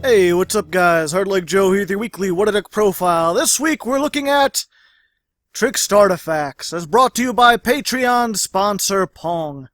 Hey, what's up guys? Hardleg Joe here with your weekly What a Deck profile. This week we're looking at TrickstArtifacts, as brought to you by Patreon sponsor Pong.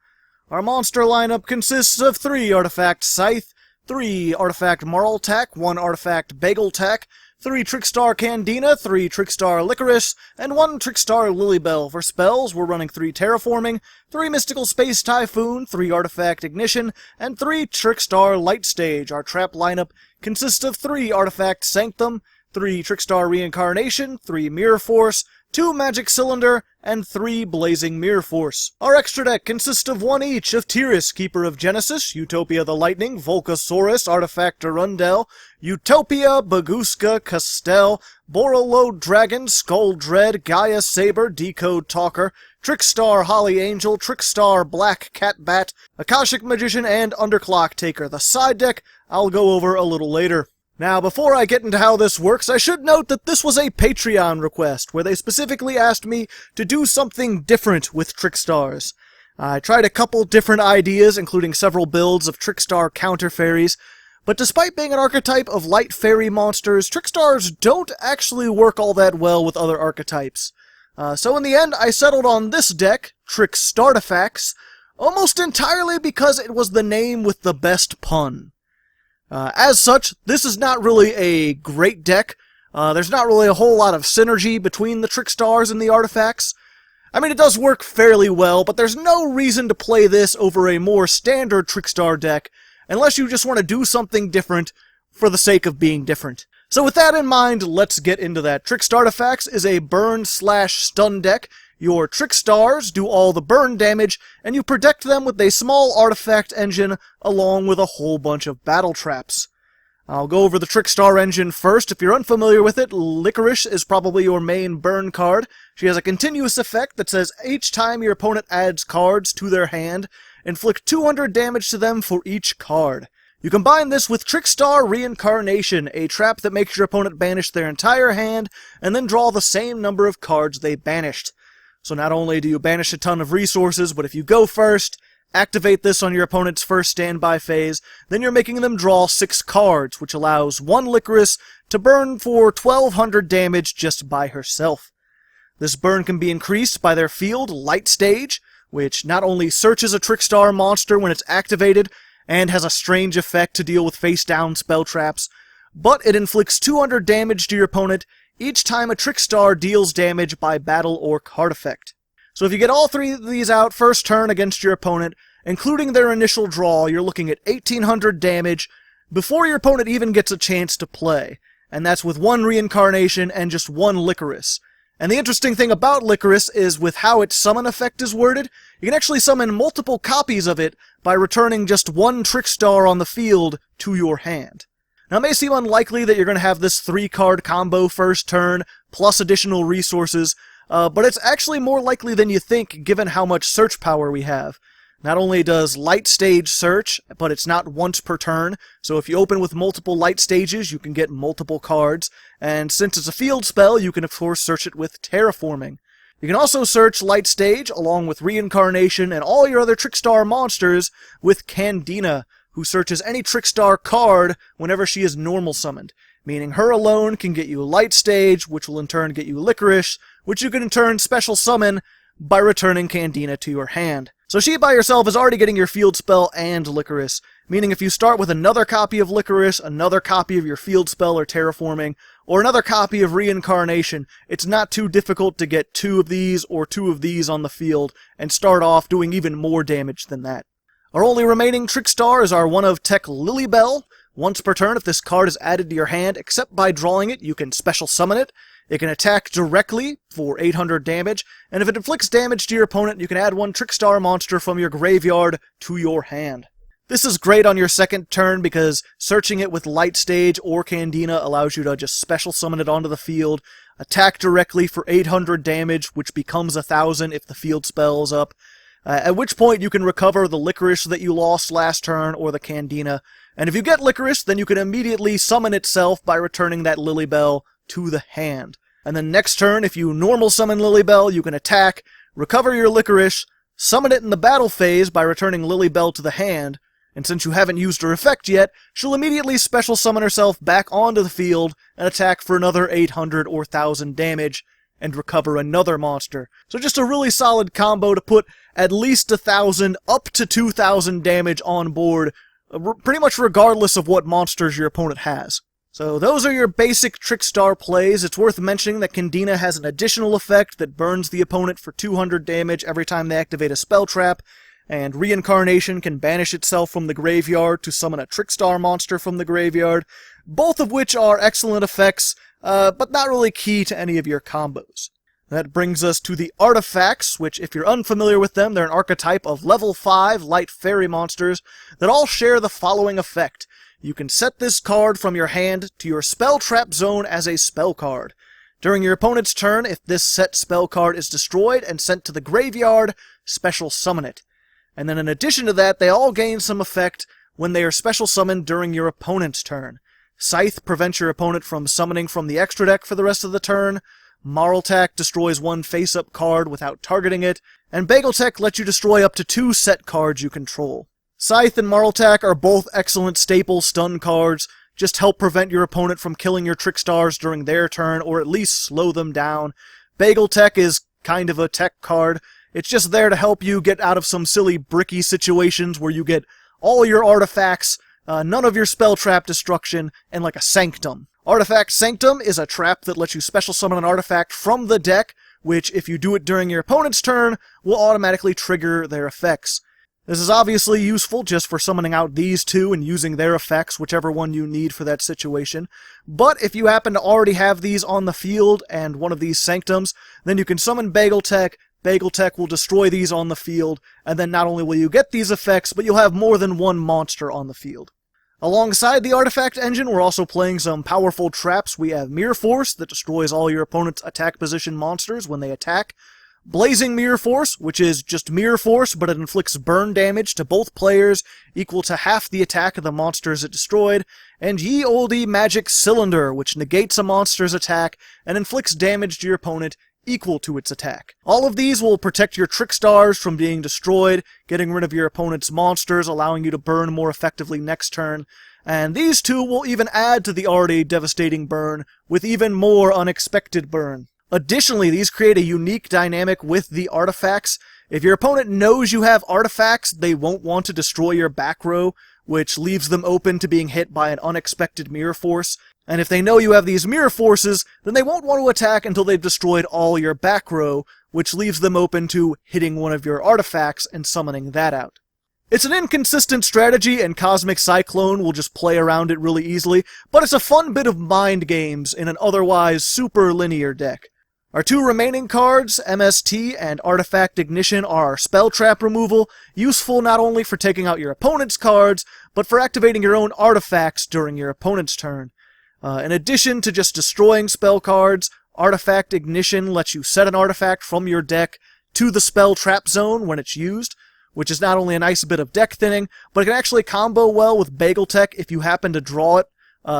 Our monster lineup consists of 3 Artifact Scythe, 3 Artifact Marltack, 1 Artifact Bageltack, 3 Trickstar Candina, 3 Trickstar Licorice, and 1 Trickstar Lilybell. For spells, we're running 3 Terraforming, 3 Mystical Space Typhoon, 3 Artifact Ignition, and 3 Trickstar Lightstage. Our trap lineup consists of 3 Artifact Sanctum, 3 Trickstar Reincarnation, 3 Mirror Force, 2 Magic Cylinder, and 3 Blazing Mirror Force. Our extra deck consists of 1 each of Tiris, Keeper of Genesis, Utopia the Lightning, Volcasaurus, Artifact Arundel, Utopia, Baguska, Castell, Borrelode Dragon, Skull Dread, Gaia Saber, Decode Talker, Trickstar Holly Angel, Trickstar Black Cat Bat, Akashic Magician, and Underclock Taker. The side deck I'll go over a little later. Now, before I get into how this works, I should note that this was a Patreon request, where they specifically asked me to do something different with Trickstars. I tried a couple different ideas, including several builds of Trickstar counter fairies, but despite being an archetype of light fairy monsters, Trickstars don't actually work all that well with other archetypes. So in the end, I settled on this deck, TrickstArtifacts, almost entirely because it was the name with the best pun. As such, this is not really a great deck. There's not really a whole lot of synergy between the Trickstars and the Artifacts. I mean, it does work fairly well, but there's no reason to play this over a more standard Trickstar deck, unless you just want to do something different for the sake of being different. So with that in mind, let's get into that. TrickstArtifacts is a burn/stun deck. Your Trickstars do all the burn damage, and you protect them with a small artifact engine along with a whole bunch of battle traps. I'll go over the Trickstar engine first. If you're unfamiliar with it, Licorice is probably your main burn card. She has a continuous effect that says each time your opponent adds cards to their hand, inflict 200 damage to them for each card. You combine this with Trickstar Reincarnation, a trap that makes your opponent banish their entire hand and then draw the same number of cards they banished. So not only do you banish a ton of resources, but if you go first, activate this on your opponent's first standby phase, then you're making them draw 6 cards, which allows 1 Licorice to burn for 1200 damage just by herself. This burn can be increased by their field, Lightstage, which not only searches a Trickstar monster when it's activated, and has a strange effect to deal with face-down spell traps, but it inflicts 200 damage to your opponent each time a Trickstar deals damage by battle or card effect. So if you get all 3 of these out first turn against your opponent, including their initial draw, you're looking at 1800 damage before your opponent even gets a chance to play, and that's with 1 Reincarnation and just 1 Licorice. And the interesting thing about Licorice is with how its summon effect is worded, you can actually summon multiple copies of it by returning just 1 Trickstar on the field to your hand. Now, it may seem unlikely that you're going to have this 3-card combo first turn, plus additional resources, but it's actually more likely than you think given how much search power we have. Not only does Lightstage search, but it's not once per turn, so if you open with multiple Light Stages, you can get multiple cards, and since it's a field spell, you can of course search it with Terraforming. You can also search Lightstage, along with Reincarnation and all your other Trickstar monsters, with Candina, who searches any Trickstar card whenever she is normal summoned, meaning her alone can get you Lightstage, which will in turn get you Licorice, which you can in turn special summon by returning Candina to your hand. So she by herself is already getting your field spell and Licorice, meaning if you start with another copy of Licorice, another copy of your field spell or Terraforming, or another copy of Reincarnation, it's not too difficult to get 2 of these or 2 of these on the field and start off doing even more damage than that. Our only remaining Trickstar is our one of Tech Lilybell. Once per turn, if this card is added to your hand, except by drawing it, you can special summon it. It can attack directly for 800 damage, and if it inflicts damage to your opponent, you can add 1 Trickstar monster from your graveyard to your hand. This is great on your second turn because searching it with Lightstage or Candina allows you to just special summon it onto the field, attack directly for 800 damage, which becomes 1000 if the field spell is up, at which point you can recover the Licorice that you lost last turn or the Candina, and if you get Licorice, then you can immediately summon itself by returning that Lilybell to the hand. And then next turn, if you normal summon Lilybell, you can attack, recover your Licorice, summon it in the battle phase by returning Lilybell to the hand, and since you haven't used her effect yet, she'll immediately special summon herself back onto the field and attack for another 800 or 1000 damage, and recover another monster. So just a really solid combo to put at least 1000 up to 2000 damage on board, pretty much regardless of what monsters your opponent has. So those are your basic Trickstar plays. It's worth mentioning that Kandina has an additional effect that burns the opponent for 200 damage every time they activate a spell trap, and Reincarnation can banish itself from the graveyard to summon a Trickstar monster from the graveyard, both of which are excellent effects, but not really key to any of your combos. That brings us to the artifacts, which, if you're unfamiliar with them, they're an archetype of level 5 light fairy monsters that all share the following effect. You can set this card from your hand to your spell trap zone as a spell card. During your opponent's turn, if this set spell card is destroyed and sent to the graveyard, special summon it. And then in addition to that, they all gain some effect when they are special summoned during your opponent's turn. Scythe prevents your opponent from summoning from the extra deck for the rest of the turn, Marltac destroys one face-up card without targeting it, and Bageltech lets you destroy up to 2 set cards you control. Scythe and Marltac are both excellent staple stun cards, just help prevent your opponent from killing your Trickstars during their turn, or at least slow them down. Bageltech is kind of a tech card, it's just there to help you get out of some silly bricky situations where you get all your artifacts, none of your spell trap destruction, and like a Sanctum. Artifact Sanctum is a trap that lets you special summon an artifact from the deck, which, if you do it during your opponent's turn, will automatically trigger their effects. This is obviously useful just for summoning out these two and using their effects, whichever one you need for that situation. But if you happen to already have these on the field and one of these Sanctums, then you can summon Bageltech. Bageltech will destroy these on the field, and then not only will you get these effects, but you'll have more than one monster on the field. Alongside the artifact engine, we're also playing some powerful traps. We have Mirror Force, that destroys all your opponent's attack position monsters when they attack. Blazing Mirror Force, which is just Mirror Force, but it inflicts burn damage to both players, equal to half the attack of the monsters it destroyed. And Ye Olde Magic Cylinder, which negates a monster's attack and inflicts damage to your opponent equal to its attack. All of these will protect your Trickstars from being destroyed, getting rid of your opponent's monsters, allowing you to burn more effectively next turn, and these two will even add to the already devastating burn with even more unexpected burn. Additionally, these create a unique dynamic with the artifacts. If your opponent knows you have artifacts, they won't want to destroy your back row, which leaves them open to being hit by an unexpected Mirror Force. And if they know you have these Mirror Forces, then they won't want to attack until they've destroyed all your back row, which leaves them open to hitting one of your artifacts and summoning that out. It's an inconsistent strategy, and Cosmic Cyclone will just play around it really easily, but it's a fun bit of mind games in an otherwise super linear deck. Our two remaining cards, MST and Artifact Ignition, are our spell trap removal, useful not only for taking out your opponent's cards, but for activating your own artifacts during your opponent's turn. In addition to just destroying spell cards, Artifact Ignition lets you set an artifact from your deck to the spell trap zone when it's used, which is not only a nice bit of deck thinning, but it can actually combo well with Bageltech if you happen to draw it.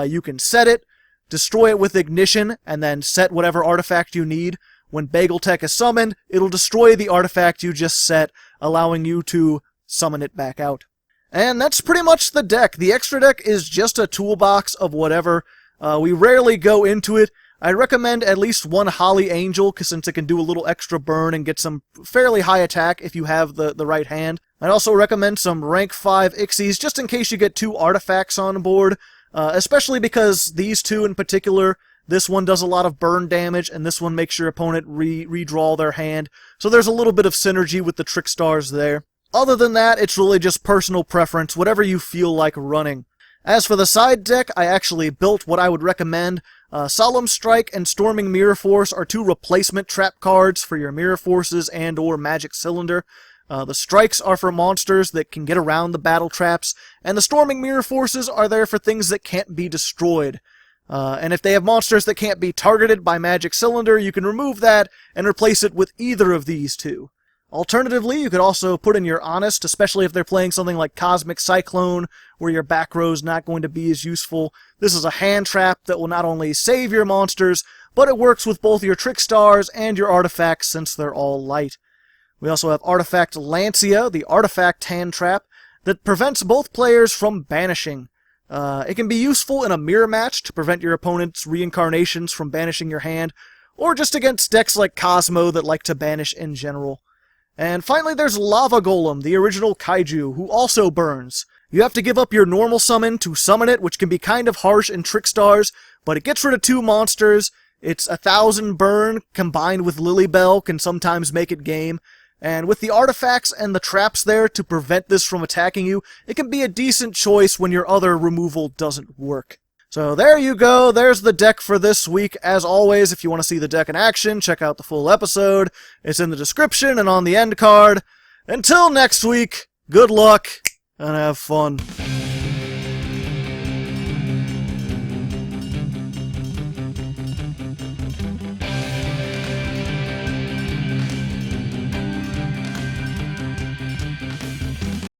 You can set it, destroy it with Ignition, and then set whatever artifact you need. When Bageltech is summoned, it'll destroy the artifact you just set, allowing you to summon it back out. And that's pretty much the deck. The extra deck is just a toolbox of whatever. We rarely go into it. I'd recommend at least one Holly Angel, since it can do a little extra burn and get some fairly high attack if you have the right hand. I'd also recommend some rank 5 Ixies, just in case you get 2 artifacts on board, especially because these two in particular, this one does a lot of burn damage, and this one makes your opponent redraw their hand, so there's a little bit of synergy with the Trickstars there. Other than that, it's really just personal preference, whatever you feel like running. As for the side deck, I actually built what I would recommend. Solemn Strike and Storming Mirror Force are 2 replacement trap cards for your Mirror Forces and or Magic Cylinder. The Strikes are for monsters that can get around the battle traps, and the Storming Mirror Forces are there for things that can't be destroyed. And if they have monsters that can't be targeted by Magic Cylinder, you can remove that and replace it with either of these two. Alternatively, you could also put in your Honest, especially if they're playing something like Cosmic Cyclone, where your back row is not going to be as useful. This is a hand trap that will not only save your monsters, but it works with both your Trickstars and your artifacts since they're all light. We also have Artifact Lancia, the artifact hand trap, that prevents both players from banishing. It can be useful in a mirror match to prevent your opponent's reincarnations from banishing your hand, or just against decks like Cosmo that like to banish in general. And finally there's Lava Golem, the original kaiju, who also burns. You have to give up your normal summon to summon it, which can be kind of harsh in Trickstars, but it gets rid of 2 monsters. Its 1,000 burn combined with Lilybell can sometimes make it game. And with the artifacts and the traps there to prevent this from attacking you, it can be a decent choice when your other removal doesn't work. So there you go, there's the deck for this week. As always, if you want to see the deck in action, check out the full episode. It's in the description and on the end card. Until next week, good luck and have fun.